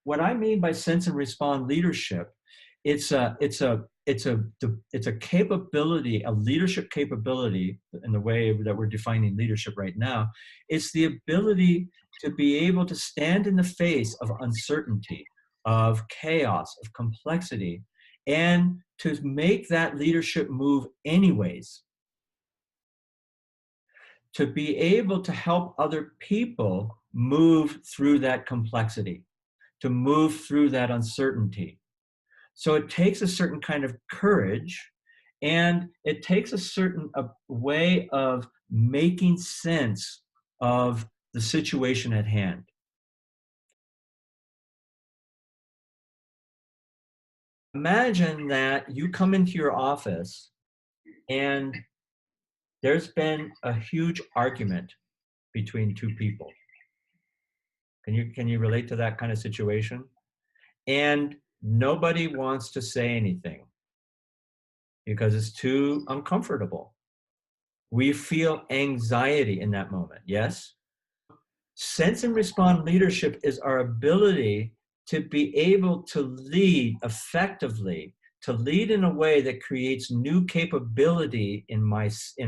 what I mean by sense and respond leadership, it's a capability, a leadership capability in the way that we're defining leadership right now. It's the ability to be able to stand in the face of uncertainty, of chaos, of complexity, and to make that leadership move anyways. To be able to help other people move through that complexity, to move through that uncertainty. So it takes a certain kind of courage, and it takes a certain way of making sense of the situation at hand. Imagine that you come into your office and there's been a huge argument between two people. Can you relate to that kind of situation? And nobody wants to say anything because it's too uncomfortable. We feel anxiety in that moment, yes? Sense and respond leadership is our ability to be able to lead effectively, to lead in a way that creates new capability in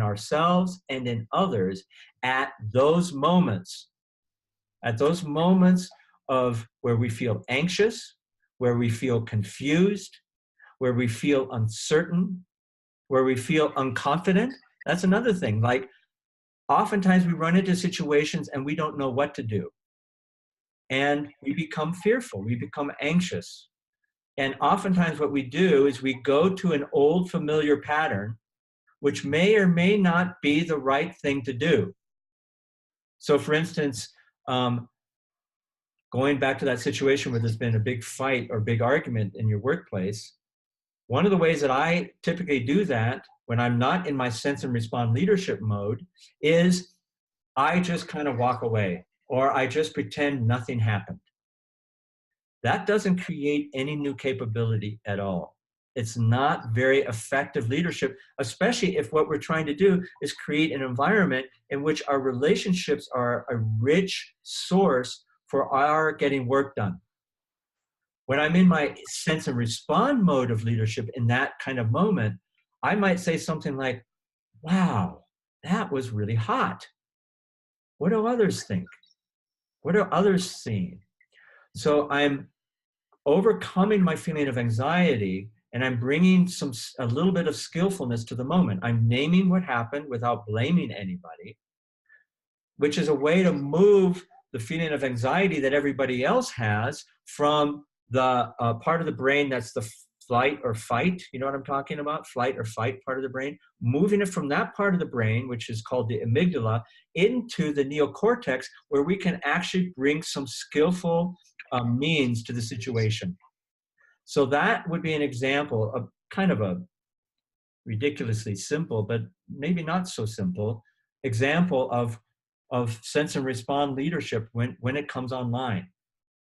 ourselves and in others at those moments of where we feel anxious, where we feel confused, where we feel uncertain, where we feel unconfident. That's another thing. Like, oftentimes we run into situations and we don't know what to do. And we become fearful, we become anxious. And oftentimes what we do is we go to an old familiar pattern, which may or may not be the right thing to do. So for instance, going back to that situation where there's been a big fight or big argument in your workplace, one of the ways that I typically do that when I'm not in my sense and respond leadership mode is I just kind of walk away, or I just pretend nothing happened. That doesn't create any new capability at all. It's not very effective leadership, especially if what we're trying to do is create an environment in which our relationships are a rich source for our getting work done. When I'm in my sense and respond mode of leadership in that kind of moment, I might say something like, wow, that was really hot. What do others think? What are others seeing? So I'm overcoming my feeling of anxiety, and I'm bringing a little bit of skillfulness to the moment. I'm naming what happened without blaming anybody, which is a way to move the feeling of anxiety that everybody else has from the part of the brain that's the flight or fight, you know what I'm talking about? Flight or fight part of the brain, moving it from that part of the brain, which is called the amygdala, into the neocortex, where we can actually bring some skillful means to the situation. So that would be an example of kind of a ridiculously simple, but maybe not so simple, example of sense and respond leadership when it comes online.